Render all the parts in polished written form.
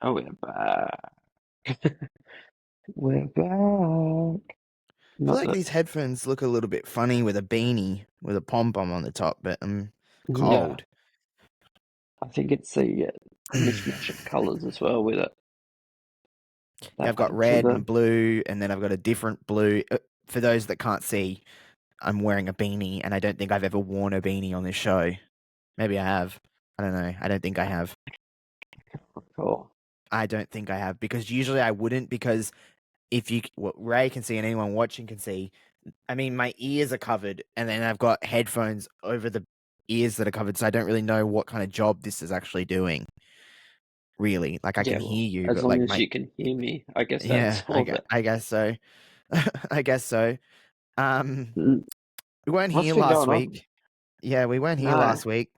Oh, we're back. We're back. I feel Not like that, these headphones look a little bit funny with a beanie with a pom pom on the top, but I'm yeah. cold. I think it's the Yeah, mismatch of colours as well with it that I've got add to red the. and blue, and then I've got a different blue. For those that can't see, I'm wearing a beanie, and I don't think I've ever worn a beanie on this show. Maybe I have. I don't know. I don't think I have. Oh, I don't think I have because usually I wouldn't because if you what Ray can see and anyone watching can see, I mean my ears are covered and then I've got headphones over the ears that are covered, so I don't really know what kind of job this is actually doing. Really, like I yeah. can Well, hear you, as but long like as my you can hear me, I guess that's yeah, all that. I guess so. I guess so. Um, Mm, we weren't What's here been last going on? week. Yeah, we weren't here No, last week.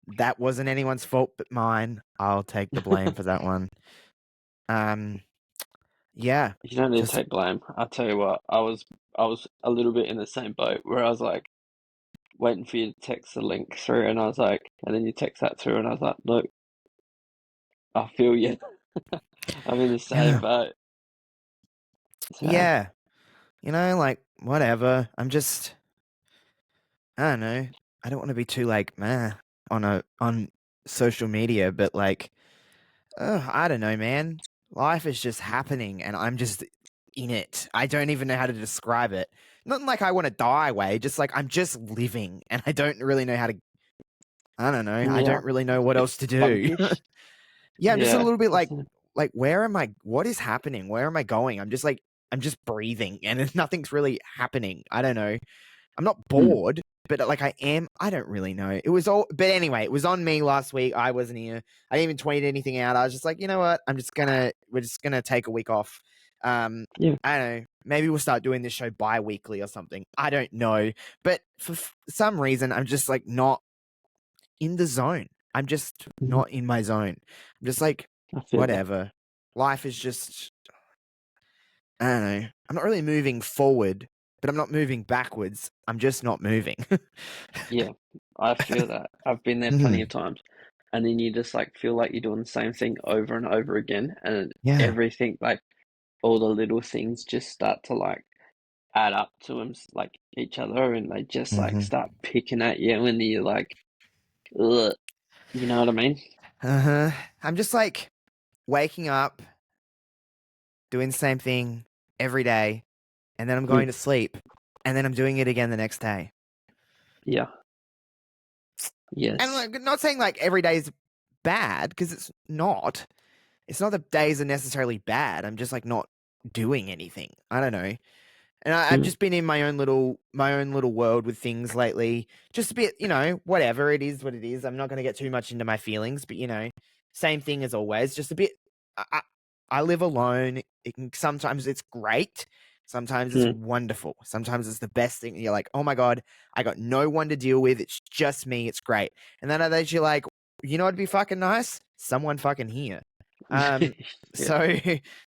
That wasn't anyone's fault but mine. I'll take the blame for that one. Um, yeah, you don't need to just take blame. I tell you what, I was a little bit in the same boat where I was like waiting for you to text the link through, and I was like, and then you text that through, and I was like, look, I feel you. I'm in the same yeah, boat. So yeah. Like whatever. I don't know. I don't want to be too like meh on social media, but like I don't know, man. Life is just happening, and I'm just in it. I don't even know how to describe it. Not in like I want to die way, just like I'm just living, and I don't really know how to. I don't know. I yeah, don't really know it's a what bit else to do. sluggish. Yeah, I'm just a Yeah, little bit it's a, like where am I? What is happening? Where am I going? I'm just breathing, and nothing's really happening. I don't know. I'm not mm, bored, but like I am. I don't really know. It was all, but anyway, it was on me last week. I wasn't here. I didn't even tweet anything out. I was just like, you know what? We're just gonna take a week off. yeah, I don't know. Maybe we'll start doing this show bi-weekly or something. I don't know, but for some reason, I'm just like not in the zone. I'm just mhm, not in my zone. I'm just like, I feel that. whatever. Life is just, I don't know. I'm not really moving forward, but I'm not moving backwards. I'm just not moving. Yeah, I feel that. I've been there plenty of Mhm. times, and then you just like feel like you're doing the same thing over and over again, and Yeah. everything like all the little things just start to like add up to them like each other, and they just like Mhm. start picking at you, and you're like, ugh, you know what I mean? Uh-huh. I'm just like waking up, doing the same thing every day, and then I'm Mm, going to sleep, and then I'm doing it again the next day. yeah, And yes, like not saying like every day is bad because it's not. It's not that days are necessarily bad. I'm just like not doing anything. I don't know. And I've mm, just been in my own little world with things lately. Just a bit, whatever it is, what it is. I'm not going to get too much into my feelings, but same thing as always. Just a bit. I, I, I live alone. Sometimes it's great. Sometimes it's mm. wonderful. Sometimes it's the best thing. You're like, oh my god, I got no one to deal with. It's just me. It's great. And then others, you're like, you know, what'd be fucking nice. Someone fucking here. Um. Yeah, So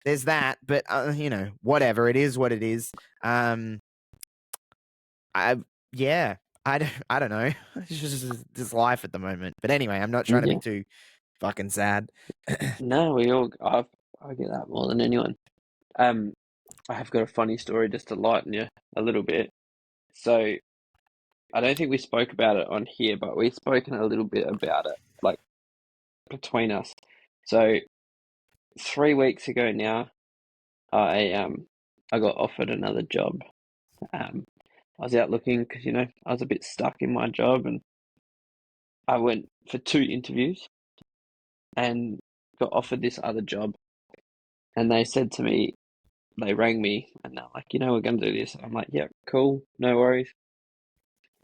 there's that. But whatever. It is what it is. Um, I yeah, I don't know. It's just life at the moment. But anyway, I'm not trying to be yeah. too fucking sad. No, I get that more than anyone. Um, I have got a funny story just to lighten you a little bit. So I don't think we spoke about it on here, but we've spoken a little bit about it, like between us. So 3 weeks ago now, I got offered another job. I was out looking because I was a bit stuck in my job, and I went for 2 interviews and got offered this other job. And they said to me, they rang me and they're like, we're going to do this. I'm like, yeah, cool, no worries.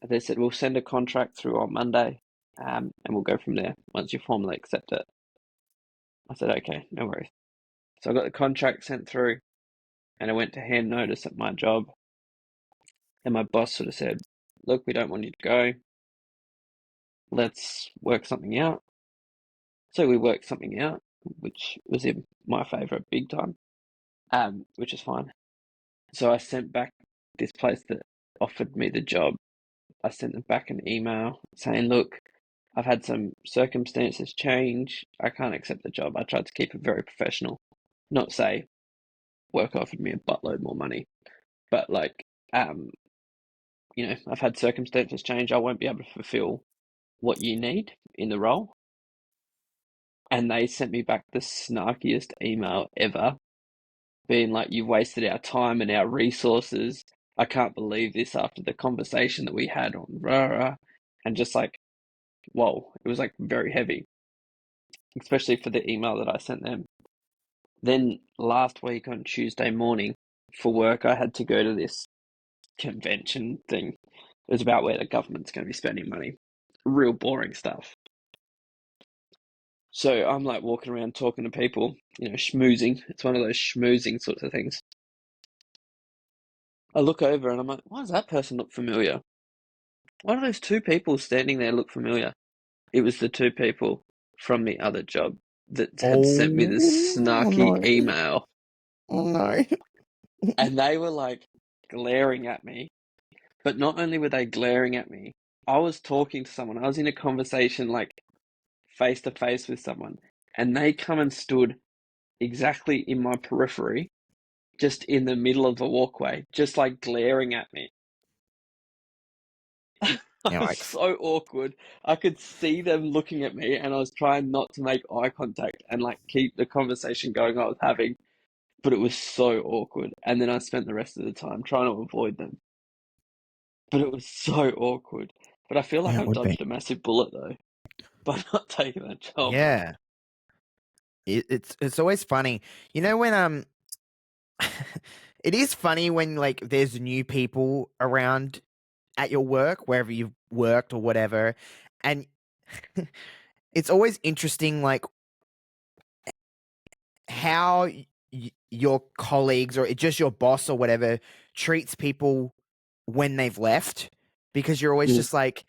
And they said, we'll send a contract through on Monday, and we'll go from there once you formally accept it. I said, okay, no worries. So I got the contract sent through, and I went to hand notice at my job. And my boss sort of said, look, we don't want you to go. Let's work something out. So we worked something out, which was in my favour big time, which is fine. So I sent back this place that offered me the job. I sent them back an email saying, look, I've had some circumstances change. I can't accept the job. I tried to keep it very professional. Not say work offered me a buttload more money, but like, I've had circumstances change. I won't be able to fulfill what you need in the role. And they sent me back the snarkiest email ever, being like, you've wasted our time and our resources. I can't believe this after the conversation that we had on rah, rah. And just like, whoa, it was like very heavy, especially for the email that I sent them. Then last week on Tuesday morning for work, I had to go to this convention thing. It was about where the government's going to be spending money. Real boring stuff. So I'm like walking around talking to people, schmoozing. It's one of those schmoozing sorts of things. I look over and I'm like, why does that person look familiar? Why do those two people standing there look familiar? It was the two people from the other job that had sent me this Oh snarky no. email. Oh no. And they were like glaring at me. But not only were they glaring at me, I was talking to someone. I was in a conversation like face to face with someone, and they come and stood exactly in my periphery, just in the middle of the walkway, just like glaring at me. I was Yikes. so awkward. I could see them looking at me, and I was trying not to make eye contact and like keep the conversation going I was having, but it was so awkward. And then I spent the rest of the time trying to avoid them, but it was so awkward. But I feel like Yeah, it I've would be. dodged a massive bullet though by not taking that job. Yeah. It's always funny. You know when it is funny when like there's new people around at your work, wherever you've worked or whatever, and it's always interesting like how your colleagues or just your boss or whatever treats people when they've left, because you're always Mm. just like,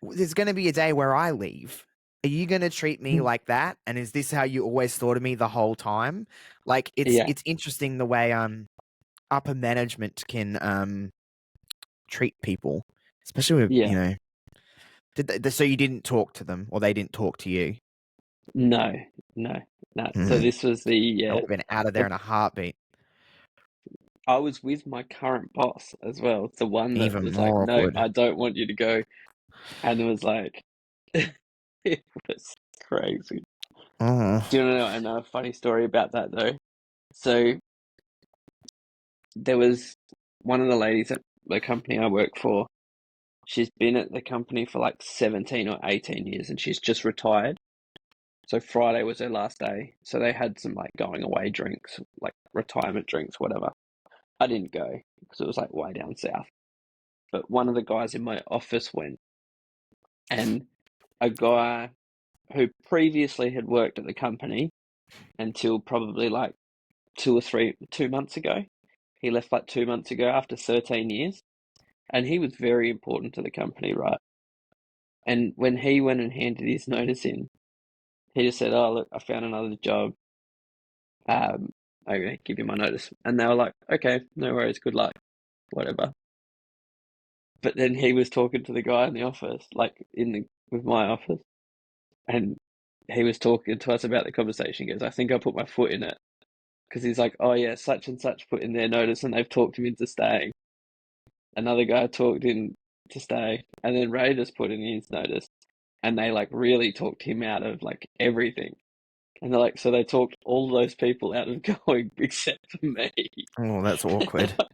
there's going to be a day where I leave. Are you going to treat me like that? And is this how you always thought of me the whole time? Like Yeah, it's interesting the way upper management can treat people, especially with, yeah. so you didn't talk to them or they didn't talk to you. No, no, no. So Mm. this was I would have been out of there the in a heartbeat. I was with my current boss as well. It's the one that Even was like, more no, awkward. I don't want you to go. And it was like, it was crazy. Oh. Do you want to know another funny story about that though? So there was one of the ladies at the company I work for. She's been at the company for like 17 or 18 years and she's just retired. So Friday was her last day. So they had some like going away drinks, like retirement drinks, whatever. I didn't go because it was like way down south. But one of the guys in my office went, and a guy who previously had worked at the company until probably like 2 months ago. He left like 2 months ago after 13 years, and he was very important to the company, right? And when he went and handed his notice in, he just said, "Oh, look, I found another job. Um, I'm gonna give you my notice." And they were like, "Okay, no worries, good luck, whatever." But then he was talking to the guy in the office, like with my office, and he was talking to us about the conversation. He goes, "I think I put my foot in it," because he's like, "Oh yeah, such and such put in their notice, and they've talked him into staying." Another guy talked in to stay, and then Ray just put in his notice, and they like really talked him out of like everything. And they're like, so they talked all those people out of going except for me. Oh, that's awkward. Oh,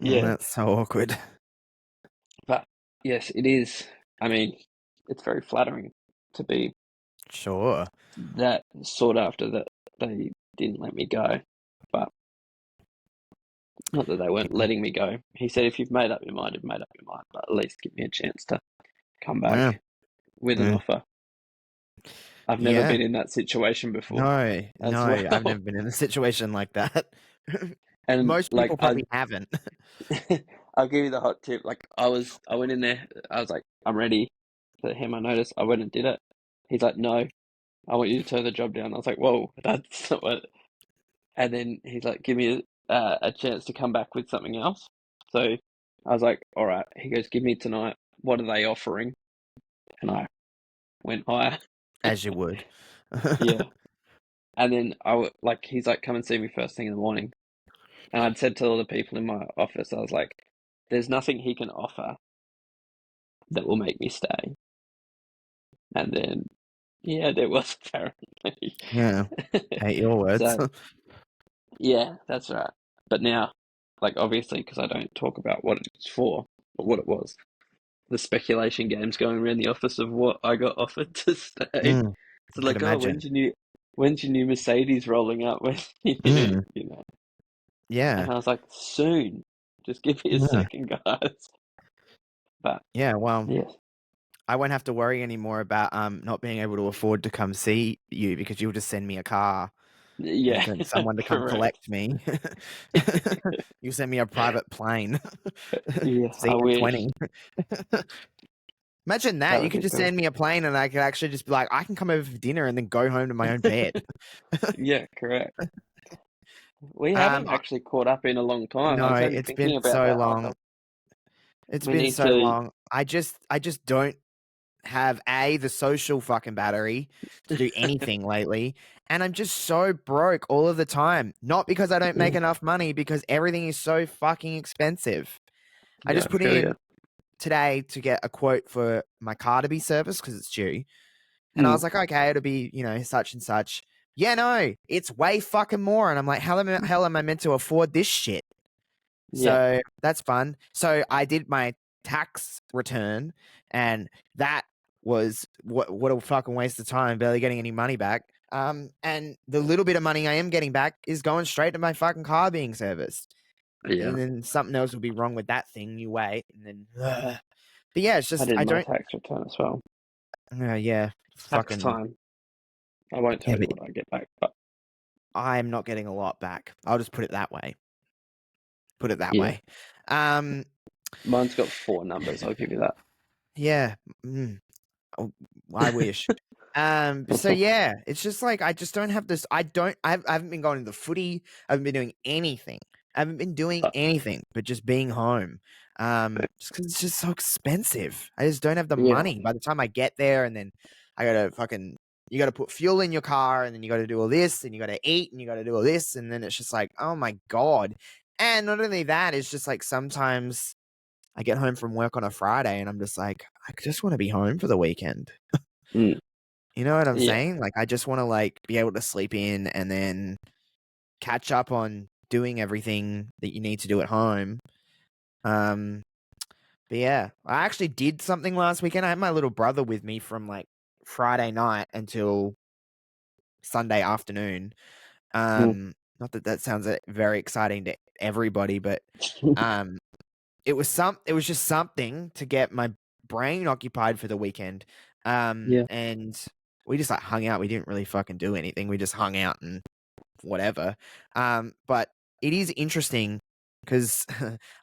Yeah, that's so awkward. but yes, it is. I mean, it's very flattering to be Sure. that sought after that they didn't let me go. But not that they weren't Yeah. letting me go. He said, if you've made up your mind, you've made up your mind, but at least give me a chance to come Yeah. back with an Yeah. offer. I've never Yeah. been in that situation before No, as no, I've well. never been in a situation like that. And Most like people probably haven't. I'll give you the hot tip. Like I went in there, I was like, I'm ready to hand my notice. I went and did it. He's like, no, I want you to turn the job down. I was like, whoa, that's not what. And then he's like, give me a chance to come back with something else. So I was like, all right. He goes, give me tonight. What are they offering? And I went higher. As you would. Yeah. And then he's like, come and see me first thing in the morning. And I'd said to all the people in my office, I was like, there's nothing he can offer that will make me stay. And then, yeah, there was apparently. Yeah. Hate your words. So, yeah, that's right. But now, like, obviously, because I don't talk about what it's for or what it was, the speculation game's going around the office of what I got offered to stay. Mm, So, I could like, oh, imagine. when's your new Mercedes rolling up? When, Mm, you know. yeah. And I was like, soon. Just give me a Yeah. second, guys. But Yeah. Well, yes, I won't have to worry anymore about not being able to afford to come see you because you'll just send me a car and yeah, send someone to come correct. collect me. You send me a private plane. Yeah, I wish. CN20. Imagine That that. You would could be just cool. send me a plane and I could actually just be like, I can come over for dinner and then go home to my own bed. Yeah, correct. We Um, haven't I- actually caught up in a long time. I no, was only it's thinking been about so that. I was long. like, It's we been need so to. long. I just don't have the social fucking battery to do anything lately, and I'm just so broke all of the time. Not because I don't make Yeah, enough money, because everything is so fucking expensive. I yeah, just I put feel you. in today to get a quote for my car to be serviced because it's due, and I Mm, was like, okay, it'll be such and such. Yeah, no, it's way fucking more, and I'm like, hell am I meant to afford this shit? yeah, So that's fun. So I did my tax return, and that was what a fucking waste of time, barely getting any money back. And the little bit of money I am getting back is going straight to my fucking car being serviced. yeah. And then something else will be wrong with that thing. You wait, and then. But yeah, it's I just did I my don't. tax return as well. Yeah, Tax fucking time. I won't yeah. tell you But what I get back, but I'm not getting a lot back. I'll just put it that way. Put it that yeah, way. Um. mine's got four numbers. I'll give you that. Yeah. Oh, I wish. So yeah, it's just like I just don't have this. I haven't been going to the footy. I haven't been doing anything. I haven't been doing Uh, anything but just being home. Just 'cause it's just so expensive. I just don't have the yeah, money. By the time I get there, and then I gotta you gotta put fuel in your car, and then you gotta do all this, and you gotta eat, and you gotta do all this, and then it's just like, oh my god. And not only that, it's just like sometimes I get home from work on a Friday and I'm just like, I just want to be home for the weekend. mm, You know what I'm yeah, saying? Like, I just want to be able to sleep in and then catch up on doing everything that you need to do at home. Um, but yeah, I actually did something last weekend. I had my little brother with me from like Friday night until Sunday afternoon. mm, Not that that sounds very exciting to everybody, but um, it was just something to get my brain occupied for the weekend. yeah, And we just like hung out. We didn't really fucking do anything. We just hung out and whatever. But it is interesting because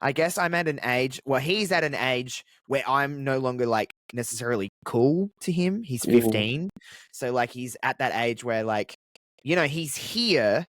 I guess I'm at an age, well, he's at an age where I'm no longer like necessarily cool to him. He's mm, 15. So like he's at that age where like, he's here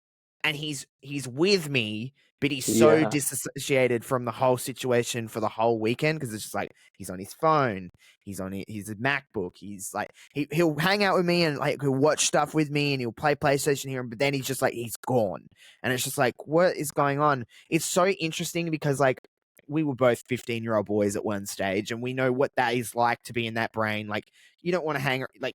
and he's with me, but he's so yeah, disassociated from the whole situation for the whole weekend because it's just like he's on his phone, he's on his MacBook, he's like he'll hang out with me and like he'll watch stuff with me and he'll play PlayStation here, but then he's just like he's gone, and it's just like what is going on? It's so interesting because like we were both 15-year-old boys at one stage, and we know what that is like to be in that brain. Like you don't want to hang like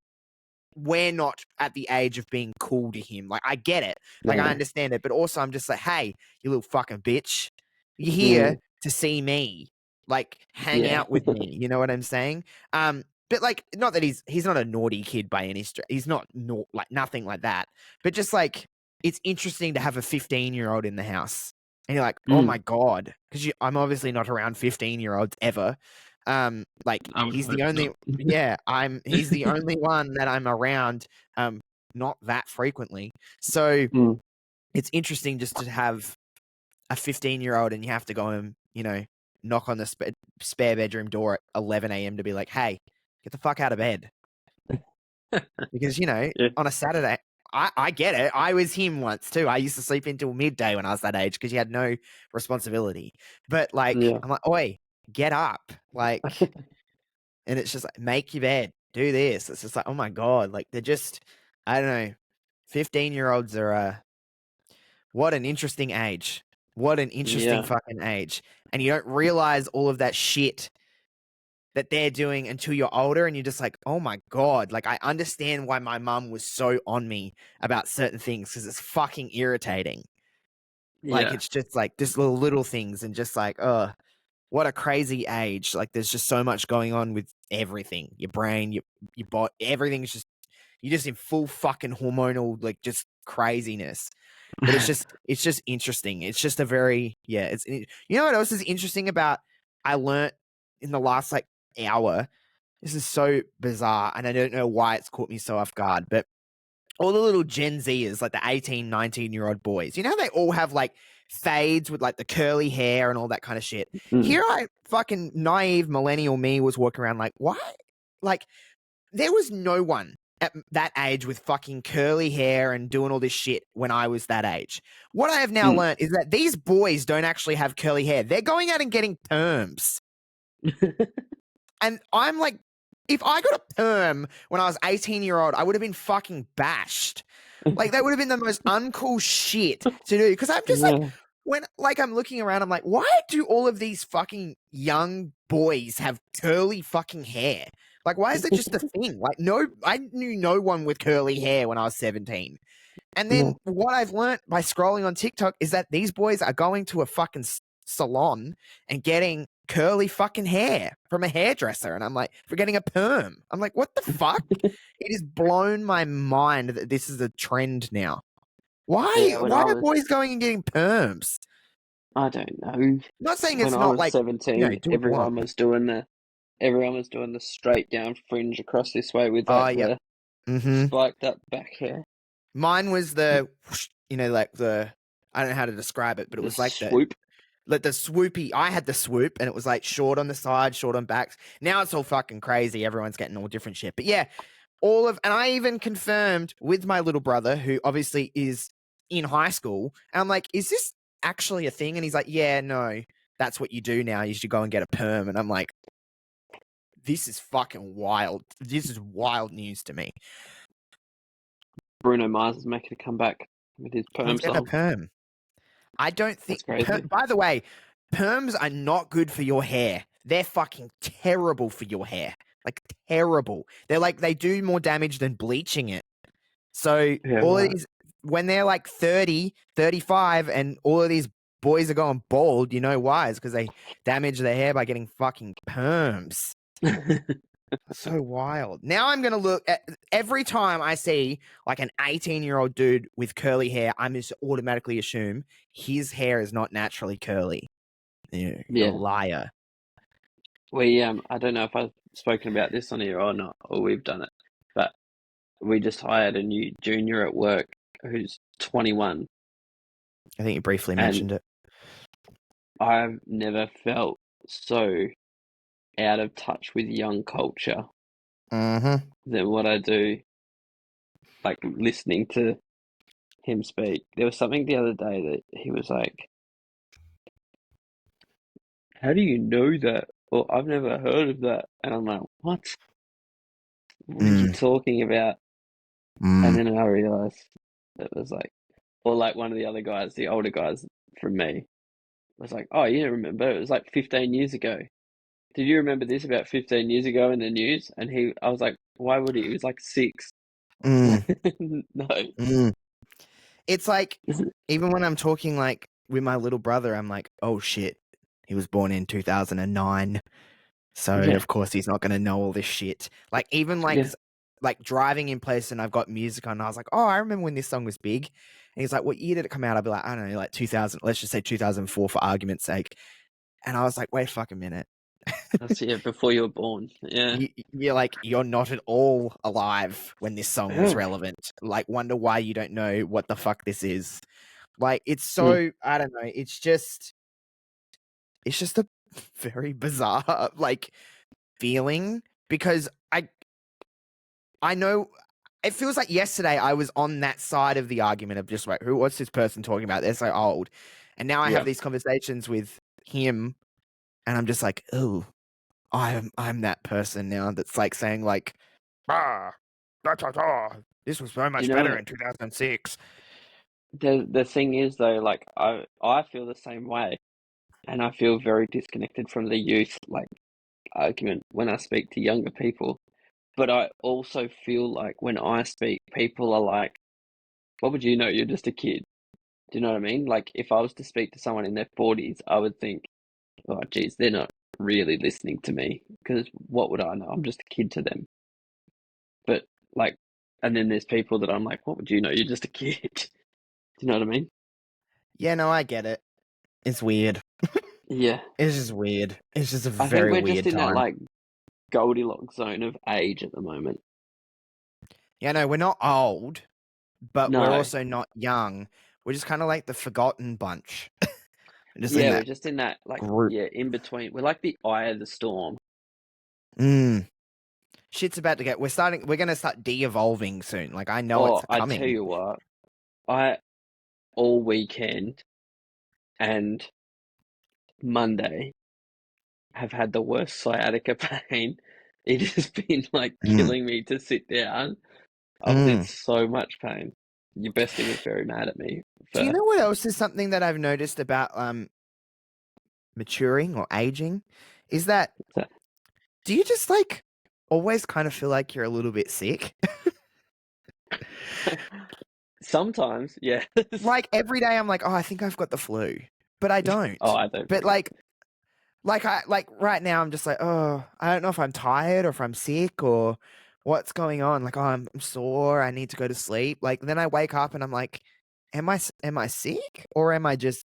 we're not at the age of being cool to him. Like, I get it. Like, I no, understand it. But also, I'm just like, hey, you little fucking bitch. You're here mm, to see me. Like, hang yeah, out with me. You know what I'm saying? But like, not that he's not a naughty kid by any stretch. He's not like nothing like that. But just like, it's interesting to have a 15-year-old in the house. And you're like, oh mm, my God. Because I'm obviously not around 15-year-olds ever. Like, I would he's hope the only not. yeah, he's the only one that I'm around not that frequently. So Mm, it's interesting just to have a 15-year-old and you have to go and, knock on the spare bedroom door at 11 a.m. to be like, "Hey, get the fuck out of bed." Because, yeah, on a Saturday, I get it. I was him once too. I used to sleep until midday when I was that age because you had no responsibility. But like yeah, I'm like, "Oi, get up." Like, and it's just like, make your bed. do this. It's just like, oh my God. Like they're just, I don't know. 15-year-olds are, what an interesting age. What an interesting Yeah. fucking age. And you don't realize all of that shit that they're doing until you're older and you're just like, oh my God. Like I understand why my mum was so on me about certain things because it's fucking irritating. Like Yeah. it's just like just little things and just like, what a crazy age. Like there's just so much going on with everything. Your brain, your body, everything's just you're just in full fucking hormonal, like just craziness. But it's just interesting. It's just a very you know what else is interesting about I learnt in the last like hour. This is so bizarre, and I don't know why it's caught me so off guard, but all the little Gen Zers, like the 18, 19-year-old boys, you know, they all have like fades with like the curly hair and all that kind of shit. Mm. Here I fucking naive millennial me was walking around like, why? Like, there was no one at that age with fucking curly hair and doing all this shit when I was that age. What I have now Mm. learned is that these boys don't actually have curly hair. They're going out and getting perms. And I'm like, if I got a perm when I was 18-year-old, I would have been fucking bashed. Like that would have been the most uncool shit to do. Because I'm just like, Yeah. when like I'm looking around, I'm like, why do all of these fucking young boys have curly fucking hair? Like, why is it just a thing? Like, no, I knew no one with curly hair when I was 17. And then Yeah. what I've learned by scrolling on TikTok is that these boys are going to a fucking salon and getting curly fucking hair from a hairdresser. And I'm like, for getting a perm. I'm like, what the fuck? It has blown my mind that this is a trend now. Why? Yeah. Why are boys going and getting perms? I don't know. Not saying When it's I not was like, you know, 17, do what you want. everyone was doing the straight down fringe across this way with Oh, like yep. the Mm-hmm. spiked up back hair. Mine was the, you know, like the, I don't know how to describe it, but it The was like swoop. the swoopy. I had the swoop, and it was like short on the side, short on backs. Now it's all fucking crazy. Everyone's getting all different shit. But yeah, and I even confirmed with my little brother, who obviously is in high school. And I'm like, is this actually a thing? And he's like, yeah, no, that's what you do now. You should go and get a perm. And I'm like, this is fucking wild. This is wild news to me. Bruno Mars is making a comeback with his perm He's getting a song. perm. I don't think. That's crazy. By the way, perms are not good for your hair. They're fucking terrible for your hair. Like terrible. They're like they do more damage than bleaching it. So Yeah, all of right. these when they're like 30, 35 and all of these boys are going bald, you know why? It's because they damage their hair by getting fucking perms. So wild. Now I'm going to look at every time I see like an 18-year-old dude with curly hair, I'm just automatically assume his hair is not naturally curly. You're a Yeah. liar. I don't know if I've spoken about this on here or not, or we've done it, but we just hired a new junior at work who's 21, I think you briefly and mentioned it. I've never felt so out of touch with young culture Mm-hmm. than what I do, like listening to him speak. There was something the other day that he was like, "How do you know that?" Or I've never heard of that, and I'm like, "What? What are you Mm. talking about?" And Mm. then I realized it was like, or like one of the other guys, the older guys from me, was like, "Oh, you don't remember? It was like 15 years ago. Did you remember this about 15 years ago in the news?" And I was like, "Why would he? He was like six." Mm. No. Mm. It's like Isn't even when I'm talking like with my little brother, I'm like, oh shit, he was born in 2009. So Yeah, of course he's not gonna know all this shit. Like even yeah, like driving in place and I've got music on, and I was like, oh, I remember when this song was big. And he's like, what year did it come out? I'll be like, I don't know, like 2000. Let's just say 2004 for argument's sake. And I was like, wait, fuck a minute. that's yeah, before you were born. Yeah. You're like, you're not at all alive when this song was Yeah. relevant. Like, wonder why you don't know what the fuck this is. Like, it's Mm. so, I don't know. It's just a very bizarre, like, feeling because I know it feels like yesterday I was on that side of the argument of just like, what's this person talking about? They're so old. And now I have Yeah. these conversations with him and I'm just like, oh, I'm that person now that's like saying like ah, this was so You much better know, in 2006. the thing is though, like I feel the same way, and I feel very disconnected from the youth like argument when I speak to younger people. But I also feel like when I speak, people are like, "What would you know? You're just a kid." Do you know what I mean? Like if I was to speak to someone in their 40s, I would think, "Oh, geez, they're not really listening to me because what would I know? I'm just a kid to them." But like, and then there's people that I'm like, "What would you know? You're just a kid." Do you know what I mean? Yeah, no, I get it. It's weird. Yeah. It's just weird. It's just a I think very we're just weird in that time. like Goldilocks zone of age at the moment. Yeah, no, we're not old, but we're No. also not young. We're just kind of like the forgotten bunch. Just in Yeah, we're that just in that like group. yeah, in between. We're like the eye of the storm. Mm. Shit's about to get. We're gonna start de-evolving soon. Like I know it's Oh, I tell coming. you what, I all weekend and Monday have had the worst sciatica pain. It has been like Mm. killing me to sit down. I was in Mm. so much pain. Your bestie was very mad at me Do you for know what else is something that I've noticed about maturing or aging? Is that that. do you just like always kind of feel like you're a little bit sick? Sometimes, yes. Like every day I'm like, oh, I think I've got the flu, but I Oh, don't. I don't But think like right now I'm just like, oh, I don't know if I'm tired or if I'm sick or what's going on. Like, oh, I'm sore. I need to go to sleep. Like then I wake up and I'm like, am I sick or am I just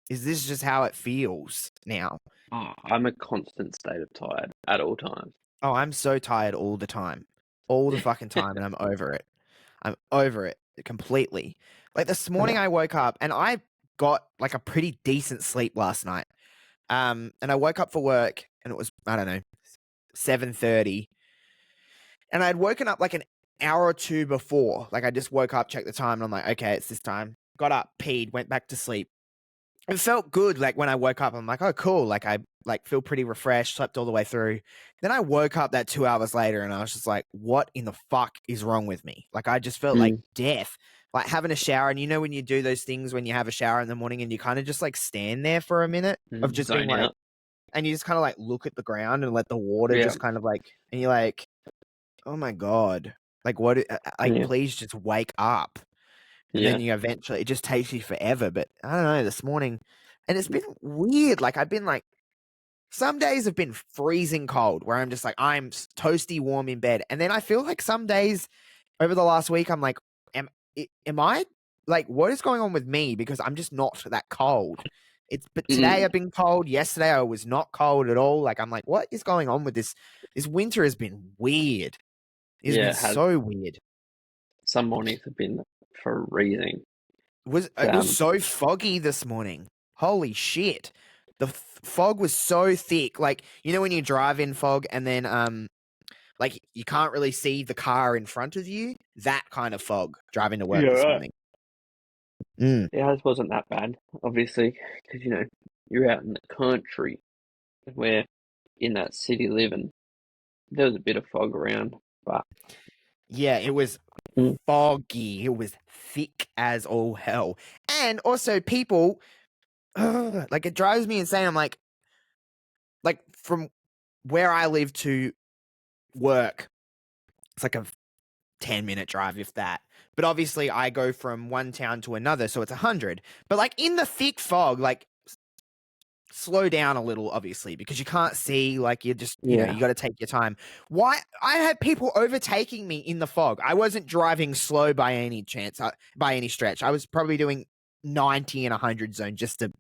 is this just how it feels now? oh, I'm a constant state of tired at all times. Oh, I'm so tired all the time. All the fucking time and I'm over it. I'm over it completely. Like this morning I woke up and I got like a pretty decent sleep last night. And I woke up for work and it was, I don't know, 7:30. And I'd woken up like an hour or two before. Like I just woke up, checked the time, and I'm like, okay, it's this time. Got up, peed, went back to sleep. It felt good. Like when I woke up, I'm like, oh, cool. Like I like feel pretty refreshed, slept all the way through. Then I woke up that 2 hours later and I was just like, what in the fuck is wrong with me? Like I just felt like Mm, death. Like having a shower. And you know when you do those things when you have a shower in the morning and you kind of just like stand there for a minute of just being zone like, out. and you just kind of like look at the ground and let the water Yeah, just kind of like, and you're like, oh my God, like what, like yeah, please just wake up. And then yeah. you eventually, it just takes you forever. But I don't know, this morning, and it's been weird. Like I've been like, some days have been freezing cold where I'm just like, I'm toasty warm in bed. And then I feel like some days over the last week, I'm like, am I like, what is going on with me? Because I'm just not that cold. But today Mm, I've been cold. Yesterday I was not cold at all. Like, I'm like, what is going on with this? This winter has been weird. It's yeah, been it has so weird. some mornings have been freezing. It was so foggy this morning. Holy shit. The fog was so thick. Like, you know when you drive in fog and then like you can't really see the car in front of you? That kind of fog driving to Yeah, work this right. morning. Mm. Yeah, it wasn't that bad, obviously, because you're out in the country. We're in that city living. There was a bit of fog around, but Yeah, it was mm, foggy. It was thick as all hell. And also people like it drives me insane. I'm like from where I live to work, it's like a 10-minute drive, if that. But obviously, I go from one town to another, so it's 100. But like in the thick fog, like slow down a little, obviously, because you can't see. Like you're just, yeah, you got to take your time. Why? I had people overtaking me in the fog. I wasn't driving slow by any chance, by any stretch. I was probably doing 90 and 100 zone just to,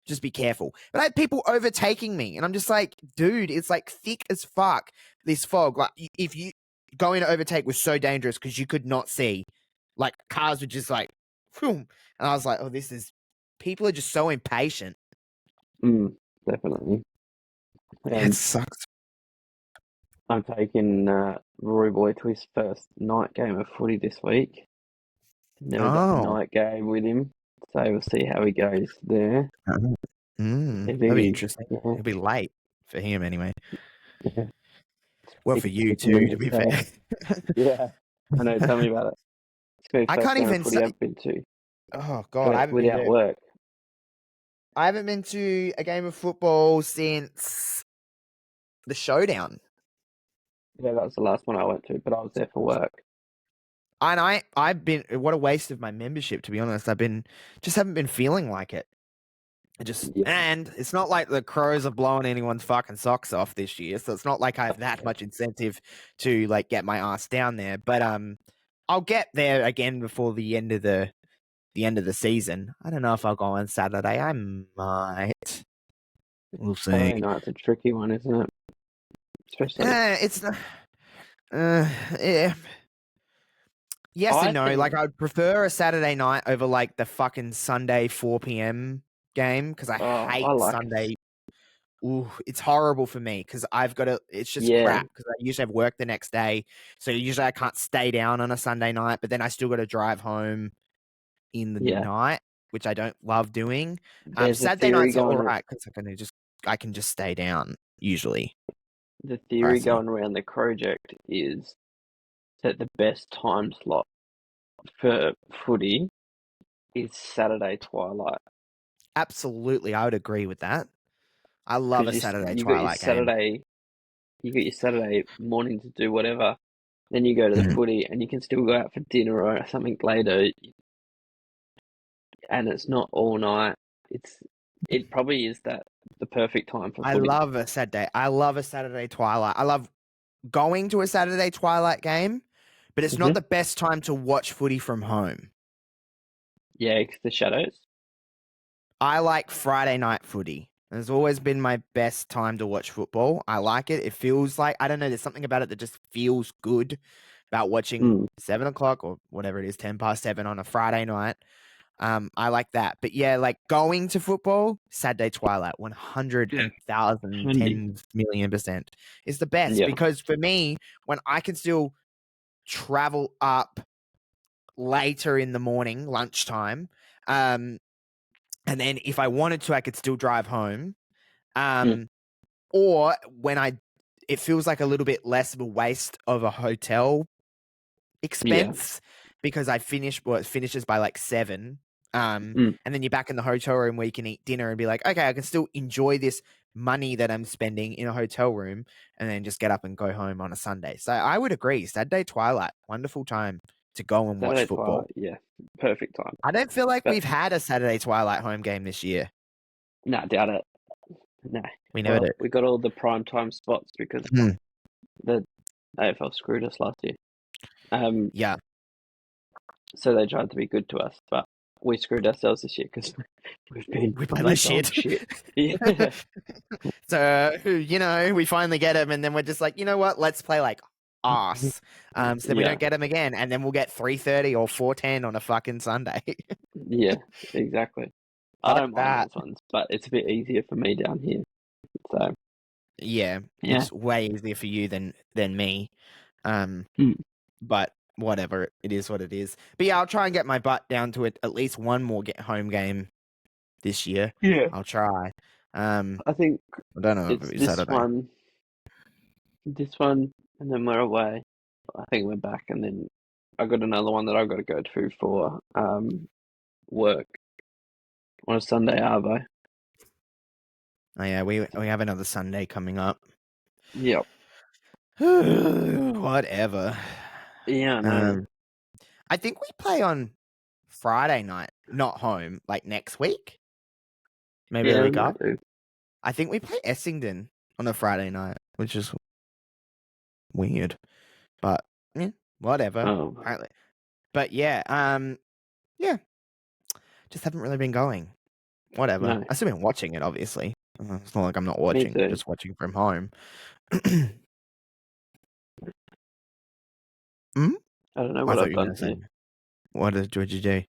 just be careful. But I had people overtaking me, and I'm just like, dude, it's like thick as fuck. This fog, like if you going to overtake was so dangerous because you could not see. Like cars were just like, phoom. And I was like, oh, people are just so impatient. definitely. It And sucks. I'm taking Roy Boy to his first night game of footy this week. Never done a Oh, night game with him, so we'll see how he goes there. It'd that'd be be, interesting. yeah, It'll be late for him anyway. yeah. Well, for you 60 too, to minutes. be So, fair. yeah, I know. Tell me about it. It's gonna be I the first can't game of even footy say. I've been to Oh God, I haven't been without to. work. I haven't been to a game of football since the showdown. Yeah, that was the last one I went to, but I was there for work. And I've been. What a waste of my membership, to be honest. Just haven't been feeling like it. Yeah, And it's not like the Crows are blowing anyone's fucking socks off this year, so it's not like I have that much incentive to like get my ass down there. But I'll get there again before the end of the season. I don't know if I'll go on Saturday. I might. We'll see. Saturday night's a tricky one, isn't it? Especially, It's not. Yeah. Yes and I no. Like think. I'd prefer a Saturday night over like the fucking Sunday 4 p.m. game because I Oh, I hate like it. Sunday. Ooh, it's horrible for me because I've got to. It's just Yeah, crap because I usually have work the next day, so usually I can't stay down on a Sunday night. But then I still got to drive home in the yeah. night, which I don't love doing. There's a Saturday theory nights are all going. right because I can just stay down usually The theory personally. going around the project is that the best time slot for footy is Saturday twilight Absolutely, I would agree with that. I love because a Saturday you got your twilight game. Saturday morning to do whatever. Then you go to the Mm. footy and you can still go out for dinner or something later, and it's not all night. It probably is the perfect time for I footy. love a Saturday. I love a Saturday twilight. I love going to a Saturday twilight game, but it's not Hmm. the best time to watch footy from home. Yeah, 'cause the shadows. I like Friday night footy. It's always been my best time to watch football. I like it. It feels like, I don't know, there's something about it that just feels good about watching Mm, 7 o'clock or whatever it is, 10 past 7 on a Friday night. I like that. But yeah, like going to football, Saturday twilight, yeah, 100,000, handy. 10,000,000% is the best Yeah, because for me, when I can still travel up later in the morning, lunchtime, um, and then if I wanted to, I could still drive home. mm, Um, or when it feels like a little bit less of a waste of a hotel yeah, expense because it finishes by like 7. mm. And then you're back in the hotel room where you can eat dinner and be like, okay, I can still enjoy this money that I'm spending in a hotel room and then just get up and go home on a Sunday. So I would agree. Saturday twilight, wonderful time to go and watch Saturday football. twilight. Yeah, perfect time. I don't feel like But we've had a Saturday twilight home game this year. no, doubt it. No. We never Well, did. we got all the prime time spots because Hmm. the AFL screwed us last year. Um, Yeah. so they tried to be good to us, but we screwed ourselves this year because we've been We play like like dog shit. shit. Yeah, So, we finally get him, and then we're just like, you know what? Let's play like arse. So then we yeah, don't get him again, and then we'll get 3:30 or 4:10 on a fucking Sunday. yeah, exactly. I Fuck don't mind that. those ones, but it's a bit easier for me down here. So Yeah, yeah, it's way easier for you than me. Um, mm, but whatever, it is what it is. But yeah, I'll try and get my butt down to it at least one more get home game this year. yeah. I'll try. I think I don't know if it'll it's be Saturday. this one, and then we're away. I think we're back, and then I got another one that I've got to go to for work on a Sunday arvo. Oh yeah, we have another Sunday coming up. Yep. Whatever. Yeah, I know. Um, I think we play on Friday night, not home, like next week, maybe the Yeah, we week might up. do. I think we play Essendon on a Friday night, which is weird, but yeah, whatever. Oh, Apparently, but yeah, yeah, just haven't really been going. Whatever. no, I've still been watching it, obviously. It's not like I'm not me watching, too. just watching from home. Hmm? I don't know I what thought I've you were done gonna say. here. What did you do?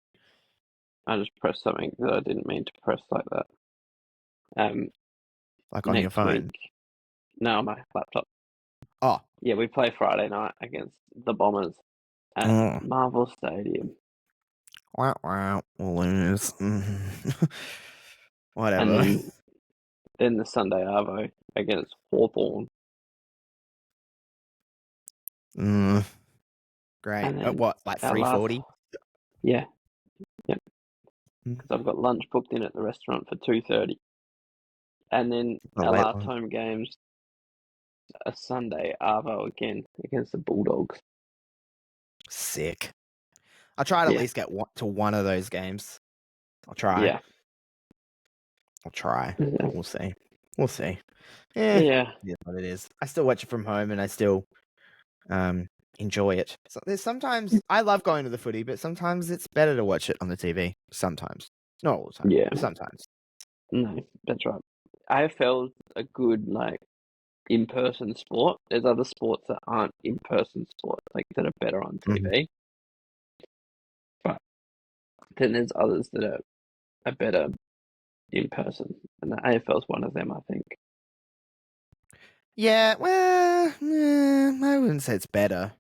I just pressed something that I didn't mean to press like that. Like on your Next week, phone? no, on my laptop. Oh, Yeah, we play Friday night against the Bombers at oh. Marvel Stadium, Wow, wow, we'll lose. and Whatever. then the Sunday arvo against Hawthorn. Great. And At then what, like our last, 3:40? yeah, yeah, Mm. because I've got lunch booked in at the restaurant for 2:30. And then A our late last one. home games a Sunday, Arvo again against the Bulldogs. Sick. I'll try to at Yeah, least get to one of those games. I'll try. yeah, I'll try. yeah, We'll see. We'll see. Yeah. yeah, Yeah, what it is. I still watch it from home and I still enjoy it. So there's sometimes I love going to the footy, but sometimes it's better to watch it on the TV. Sometimes. Not all the time. yeah. Sometimes. No, that's right. AFL's a good in-person sport. There's other sports that aren't in-person sports, that are better on Mhm. TV. But then there's others that are better in person, and the AFL's one of them, I think. Yeah, well, I wouldn't say it's better.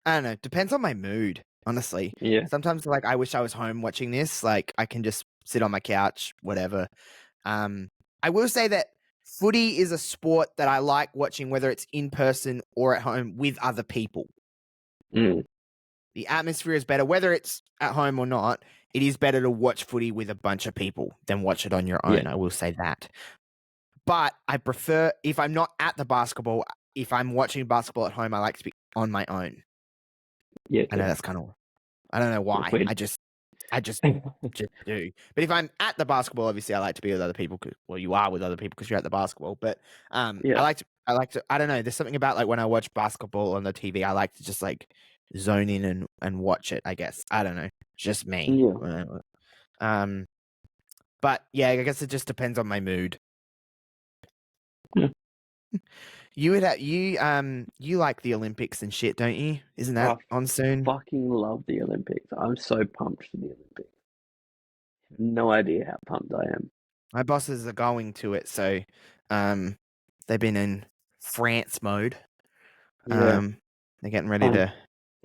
I don't know. Depends on my mood, honestly. Yeah. Sometimes, like, I wish I was home watching this. Like, I can just sit on my couch, whatever. Um, I will say that footy is a sport that I like watching, whether it's in person or at home with other people. Mm. The atmosphere is better, whether it's at home or not. It is better to watch footy with a bunch of people than watch it on your Yeah. own. I will say that. But I prefer, if I'm not at the basketball, if I'm watching basketball at home, I like to be on my own. Yeah. I know Too. that's kind of, I don't know why. Weird. I just do. But if I'm at the basketball, obviously I like to be with other people. Well, you are with other people because you're at the basketball. But Yeah. I don't know. There's something about like when I watch basketball on the TV, I like to just like zone in and watch it. I guess I don't know. It's just me. Yeah. Um, but yeah, I guess it just depends on my mood. Yeah. You would have, you like the Olympics and shit, don't you? Isn't that I on soon? fucking love the Olympics. I'm so pumped for the Olympics. No idea how pumped I am. My bosses are going to it, so they've been in France mode. Yeah. They're getting ready I'm to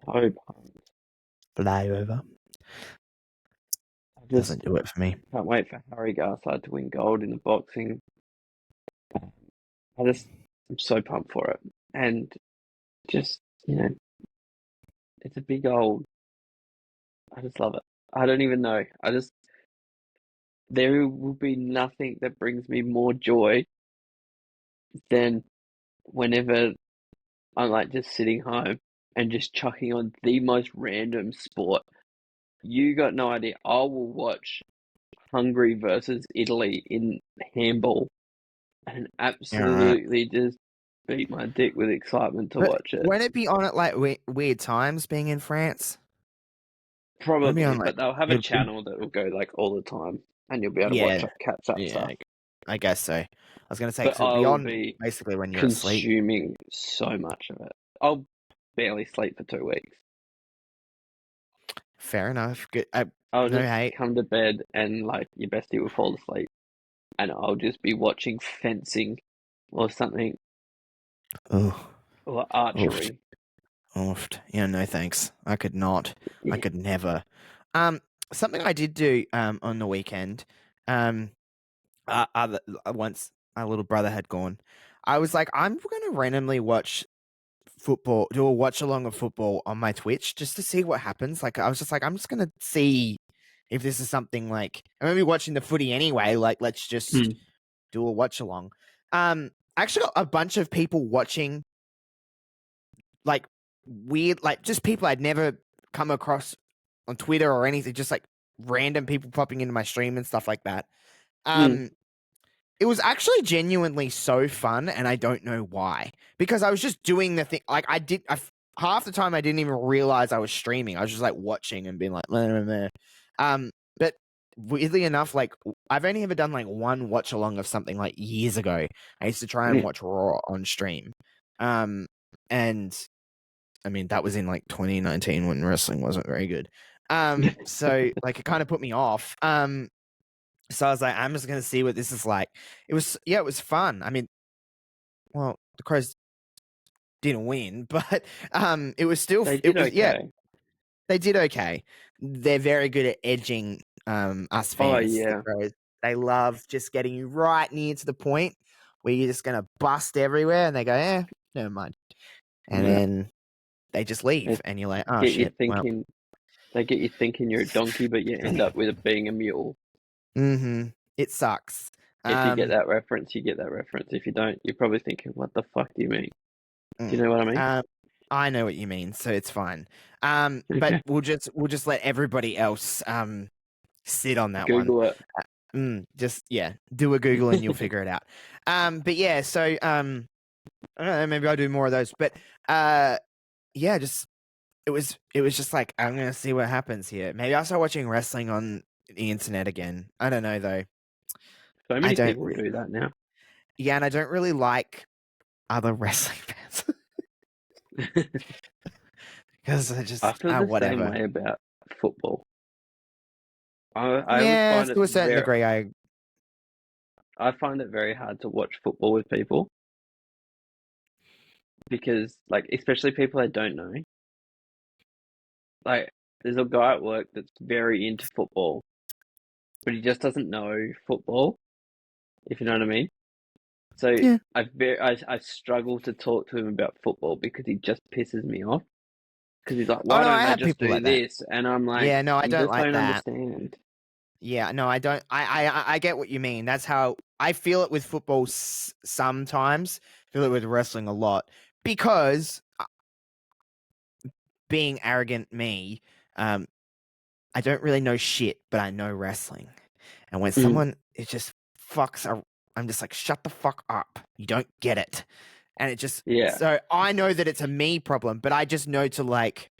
so pumped. fly over. I just Doesn't do it for me. can't wait for Harry Garside to win gold in the boxing. I'm so pumped for it. And just, it's a big old, I just love it. I don't even know. There will be nothing that brings me more joy than whenever I'm just sitting home and just chucking on the most random sport. You got no idea. I will watch Hungary versus Italy in handball and Yeah, right. absolutely just beat my dick with excitement to But watch it. won't it be on at like weird times being in France? Won't it be Probably, on like but they'll have a YouTube? channel that will go all the time, and you'll be able to Yeah, catch up yeah, stuff. I guess so. I was gonna say But because it'll I be will on be basically when you're asleep. consuming so much of it. I'll barely sleep for 2 weeks. Fair enough. Good. I'll No just hate. come to bed and your bestie will fall asleep, and I'll just be watching fencing or something Oh, or oofed, archery. oofed. Yeah, no thanks. I could not. I Yeah. could never. Um, Something I did do on the weekend. Um, Once my little brother had gone, I was like, I'm gonna randomly watch football, do a watch along of football on my Twitch just to see what happens. Like, I was just like, I'm just gonna see if this is something like I'm gonna be watching the footy anyway. Like, let's just Mm. do a watch along. I actually got a bunch of people watching, like weird, like just people I'd never come across on Twitter or anything, just like random people popping into my stream and stuff like that. Mm. Um, It was actually genuinely so fun, and I don't know why. Because I was just doing the thing. Like half the time I didn't even realize I was streaming. I was just like watching and being like, meh, meh, meh. But weirdly enough, like I've only ever done like one watch along of something like years ago. I used to try and Yeah. watch Raw on stream. And I mean that was in like 2019 when wrestling wasn't very good. So like it kind of put me off. So I was like, I'm just gonna see what this is like. It was fun. I mean, well, the Crows didn't win, but it was still They it did was yeah, okay. they did okay. They're very good at edging us Oh fans, the yeah. Crows. They love just getting you right near to the point where you're just gonna bust everywhere, and they go, never mind. And Yeah. then they just leave, It and you're like, oh get you shit. Well, thinking. They get you thinking you're a donkey, but you end up with it being a mule. it sucks. If you get that reference, you get that reference. If you don't, you're probably thinking, "What the fuck do you mean?" Do you mm, know what I mean? I know what you mean, so it's fine. But Okay. we'll just let everybody else sit on that one. Google it. Just yeah, do a Google and you'll figure it out. But yeah, so I don't know, maybe I'll do more of those. But yeah, just it was just like I'm gonna see what happens here. Maybe I'll start watching wrestling on the internet again. I don't know though. So I many don't. people do that now. Yeah, and I don't really like other wrestling fans because I I just feel the same whatever. way about football. I always Yeah, find it to a certain degree, I find it very hard to watch football with people because, like, especially people I don't know. Like, there's a guy at work that's very into football, but he just doesn't know football, if you know what I mean. So yeah. I struggle to talk to him about football because he just pisses me off. Because he's like, Oh why no, don't I they have just people do like that. this? And I'm like, Yeah, no, I you don't just like don't that. understand. Yeah, no, I don't. I get what you mean. That's how I feel it with football sometimes. Feel it with wrestling a lot because being arrogant me, um, I don't really know shit, but I know wrestling. And when Mm, someone it just I'm just like, shut the fuck up. You don't get it. And it just yeah, so I know that it's a me problem, but I just know to like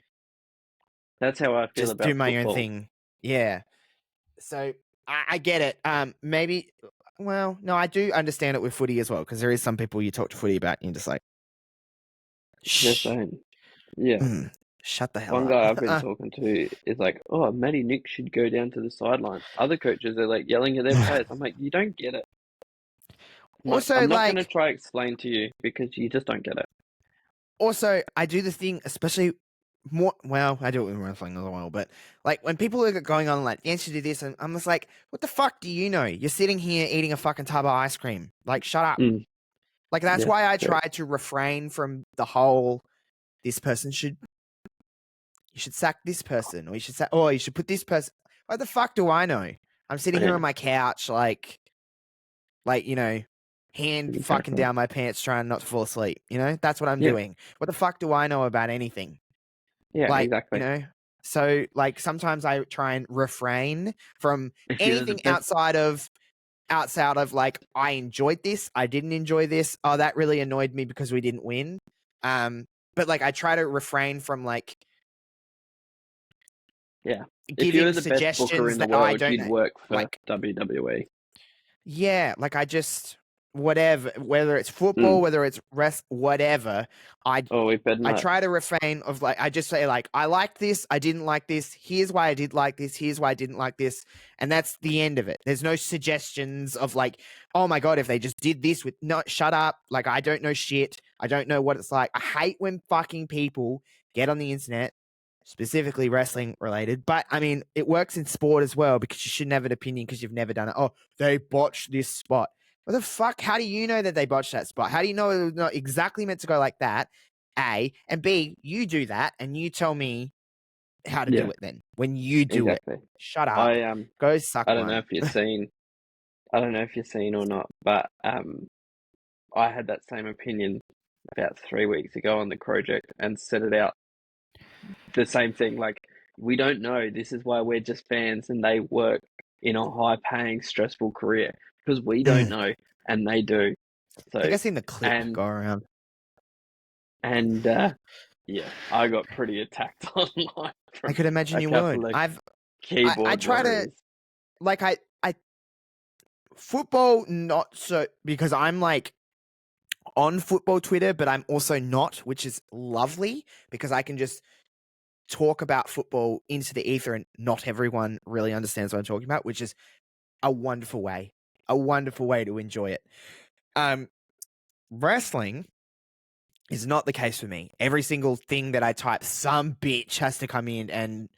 that's how I feel just do about my own football. thing. Yeah. So I get it. Maybe. Well, no, I do understand it with footy as well because there is some people you talk to footy about and you're just like, Just shh, saying. Yeah. shut the hell One up. guy I've been talking to is like, oh, Matty Nick should go down to the sideline. Other coaches are like yelling at their players. I'm like, you don't get it. I'm like, also, I'm not going to like, try explain to you because you just don't get it. I do the thing, especially more. Well, I do it with wrestling as well, but like when people are going on like, yes, you do this, and I'm just like, what the fuck do you know? You're sitting here eating a fucking tub of ice cream. Like, shut up. Mm, Like that's yeah, why I true. try to refrain from the whole. This person should you should sack this person, or you should put this person. What the fuck do I know? I'm sitting here Yeah, on my couch, like hand fucking exactly. down my pants, trying not to fall asleep. That's what I'm Yeah, doing. What the fuck do I know about anything? yeah, Like, exactly. so like sometimes I try and refrain from You know, the anything best, outside of like I enjoyed this, I didn't enjoy this. Oh, that really annoyed me because we didn't win. Um, but like I try to refrain from like yeah. If you were giving the best booker suggestions in the that I world, don't you'd know. work for Like, WWE. yeah, like I just whatever, whether it's football, Mm. whether it's whatever, I Oh, we better I not. try to refrain of like I just say like I like this, I didn't like this. Here's why I did like this. Here's why I didn't like this, and that's the end of it. There's no suggestions of like, oh my god, if they just did this with no, shut up. Like I don't know shit. I don't know what it's like. I hate when fucking people get on the internet, specifically wrestling related. But I mean, it works in sport as well because you shouldn't have an opinion because you've never done it. Oh, they botched this spot. What the fuck? How do you know that they botched that spot? How do you know it was not exactly meant to go like that? A and B, you do that and you tell me how to do Yeah, it then. When you do it. exactly. Shut up. I Go suck I don't know one. if you've seen. I don't know if you've seen or not, but I had that same opinion about 3 weeks ago on the project and set it out the same thing. Like, we don't know. This is why we're just fans and they work in a high paying, stressful career because we don't I know and they do. think So, I seen the clip and, go around. and, yeah, I got pretty attacked online I from could imagine a you would. couple of I keyboard try to warriors. like I football not so because I'm like on football Twitter, but I'm also not, which is lovely because I can just talk about football into the ether and not everyone really understands what I'm talking about, which is a wonderful way to enjoy it. Wrestling is not the case for me. Every single thing that I type, some bitch has to come in and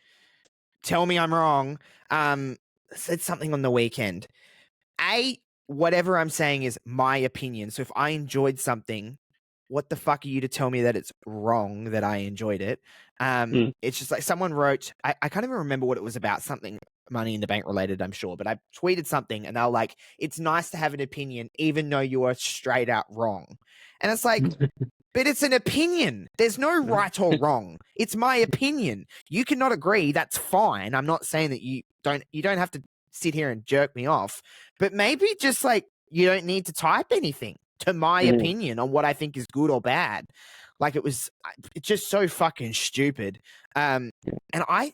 tell me I'm wrong. Said something on the weekend. Whatever I'm saying is my opinion. So if I enjoyed something, what the fuck are you to tell me that it's wrong that I enjoyed it? Mm. It's just like someone wrote, I can't even remember what it was about, something Money in the Bank related, I'm sure, but I tweeted something and they were like, it's nice to have an opinion, even though you are straight out wrong. And it's like, but it's an opinion. There's no right or wrong. It's my opinion. You cannot agree. That's fine. I'm not saying that you don't have to sit here and jerk me off, but maybe just like you don't need to type anything to my opinion on what I think is good or bad. Like it's just so fucking stupid. And I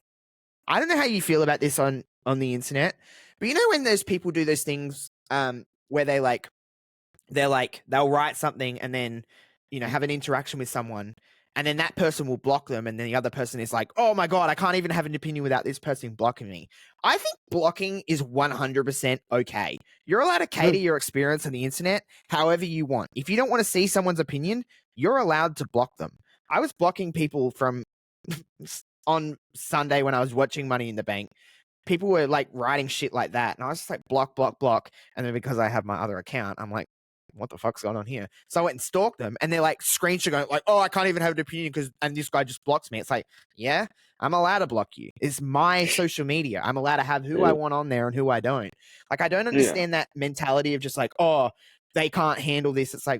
don't know how you feel about this on the internet, but you know when those people do those things where they'll write something and then have an interaction with someone and then that person will block them and then the other person is like, oh my god, I can't even have an opinion without this person blocking me. I think blocking is 100% okay. You're allowed to cater your experience on the internet however you want. If you don't want to see someone's opinion, you're allowed to block them. I was blocking people from on Sunday when I was watching Money in the Bank. People were like writing shit like that and I was just like block, block, block. And then because I have my other account, I'm like, what the fuck's going on here? So I went and stalked them and they're like screenshot going like, oh, I can't even have an opinion and this guy just blocks me. It's like, yeah, I'm allowed to block you. It's my social media. I'm allowed to have who I want on there and who I don't. Like, I don't understand that mentality of just like, oh, they can't handle this. It's like,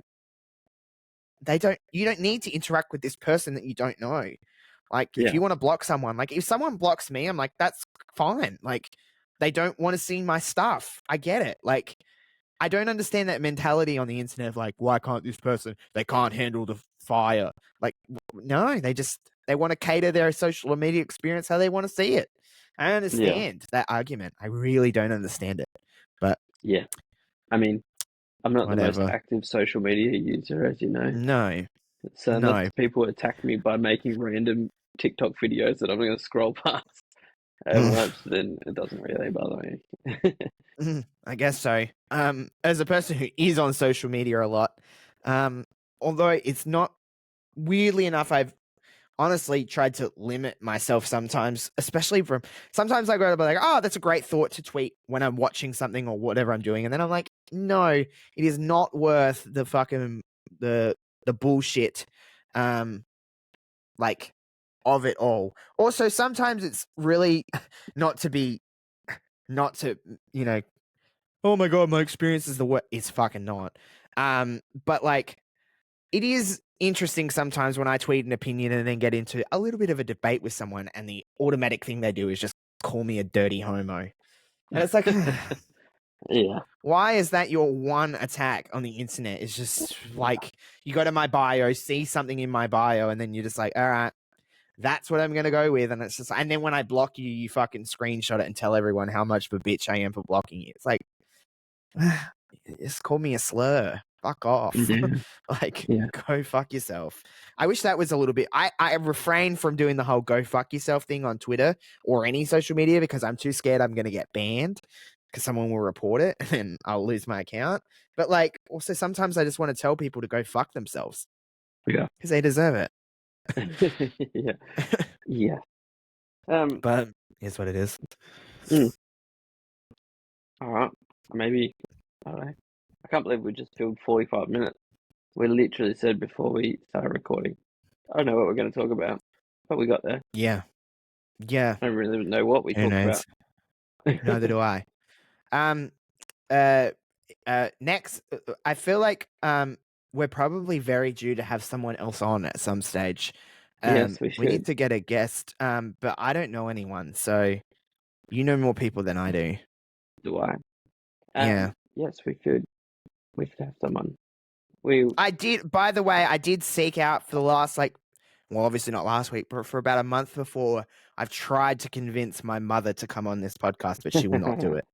you don't need to interact with this person that you don't know. Like, if you want to block someone, like if someone blocks me, I'm like, that's fine. Like, they don't want to see my stuff. I get it. Like, I don't understand that mentality on the internet of like, why can't this person, they can't handle the fire. Like, no, they want to cater their social media experience how they want to see it. I understand that argument. I really don't understand it. But yeah, I mean, I'm not the most whatever. active social media user, as you know. No. So unless No. people attack me by making random TikTok videos that I'm going to scroll past and watch, then it doesn't really bother me. I guess so. As a person who is on social media a lot, although it's not, weirdly enough, I've honestly tried to limit myself sometimes, especially from sometimes I go to be like, oh, that's a great thought to tweet when I'm watching something or whatever I'm doing, and then I'm like, no, it is not worth the fucking the bullshit, like of it all. Also, sometimes it's really not to be, not to oh my god, my experience is the worst. It's fucking not. But like, it is interesting sometimes when I tweet an opinion and then get into a little bit of a debate with someone, and the automatic thing they do is just call me a dirty homo. And it's like, Yeah. why is that your one attack on the internet? It's just like, you go to my bio, see something in my bio, and then you're just like, all right, that's what I'm going to go with. And it's just, and then when I block you, you fucking screenshot it and tell everyone how much of a bitch I am for blocking you. It's like, just call me a slur. Fuck off. Like, go fuck yourself. I wish that was a little bit. I refrain from doing the whole go fuck yourself thing on Twitter or any social media because I'm too scared I'm going to get banned because someone will report it and then I'll lose my account. But like, also sometimes I just want to tell people to go fuck themselves. Yeah. Because they deserve it. Yeah. Yeah. But here's what it is. All right. Maybe, I don't know. I can't believe we just filled 45 minutes. We literally said before we started recording, I don't know what we're going to talk about, but we got there. Yeah. Yeah. I don't really know what we Who talked knows? about. Neither do I. Next, I feel like we're probably very due to have someone else on at some stage. Yes, we We need should. to get a guest, but I don't know anyone, so you know more people than I do. Do I? Yeah. Yes, we could. We could have someone. I did, by the way, I did seek out for the last, like, well, obviously not last week, but for about a month before, I've tried to convince my mother to come on this podcast, but she will not do it.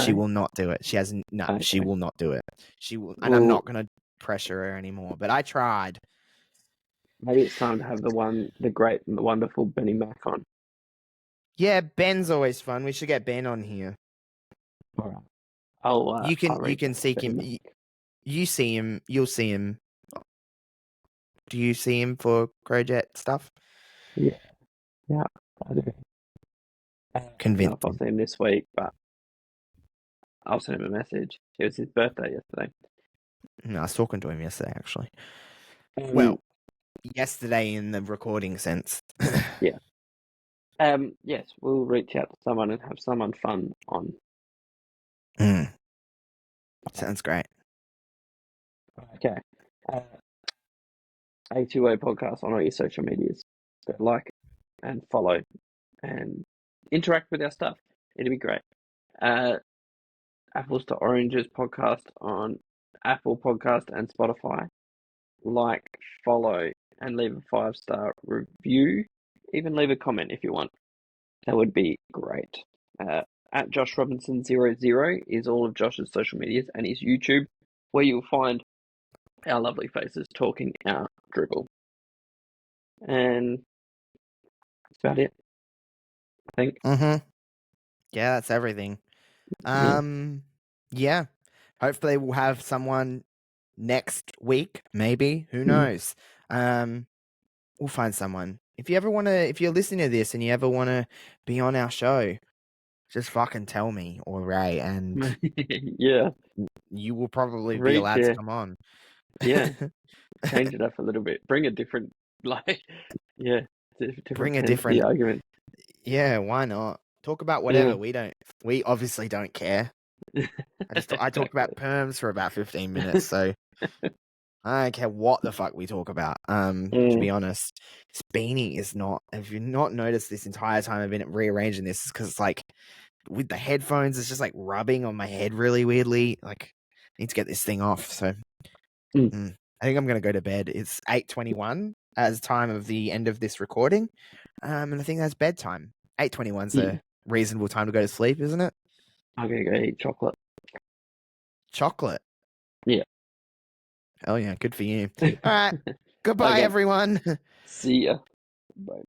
She No? will not do it. She has no. Okay. She will not do it. She will, and I'm Well, not going to pressure her anymore. But I tried. maybe it's time to have the great and the wonderful Benny Mac on. Yeah, Ben's always fun. We should get Ben on here. All right. I'll You can reach out to seek Benny him. Mac. You see him. You'll see him. Do you see him for Crowjet stuff? Yeah, yeah, I do. I don't know Convince if I'll him. see him this week, but I'll send him a message. It was his birthday yesterday. No, I was talking to him yesterday, actually. Well, yesterday in the recording sense. Yeah. Yes, we'll reach out to someone and have someone fun on. Sounds great. Okay. A2O podcast on all your social medias. Go like and follow and interact with our stuff. It'd be great. Apples to Oranges podcast on Apple Podcast and Spotify. Like, follow, and leave a 5-star review. Even leave a comment if you want. That would be great. At Josh Robinson00 is all of Josh's social medias and his YouTube, where you'll find our lovely faces talking our dribble. And that's about it, I think. Yeah, that's everything. Yeah. Hopefully we'll have someone next week, maybe. Who knows? We'll find someone. If you're listening to this and you ever wanna be on our show, just fucking tell me or Ray, and Yeah, you will probably be reach allowed to come on. Yeah, change it up a little bit. Bring a different, yeah, different Bring a bent to different. the argument. Yeah, why not? Talk about whatever. We obviously don't care. I talked about perms for about 15 minutes, so I don't care what the fuck we talk about. To be honest, this beanie is not. If you've not noticed this entire time I've been rearranging this, is because it's like with the headphones, it's just like rubbing on my head really weirdly. Like, I need to get this thing off. So, I think I'm gonna go to bed. It's 8:21 as time of the end of this recording, and I think that's bedtime. 8:21's a reasonable time to go to sleep, isn't it? I'm gonna go eat chocolate. Chocolate. Yeah. Oh yeah, good for you. All right. Goodbye, Okay. everyone. See ya. Bye.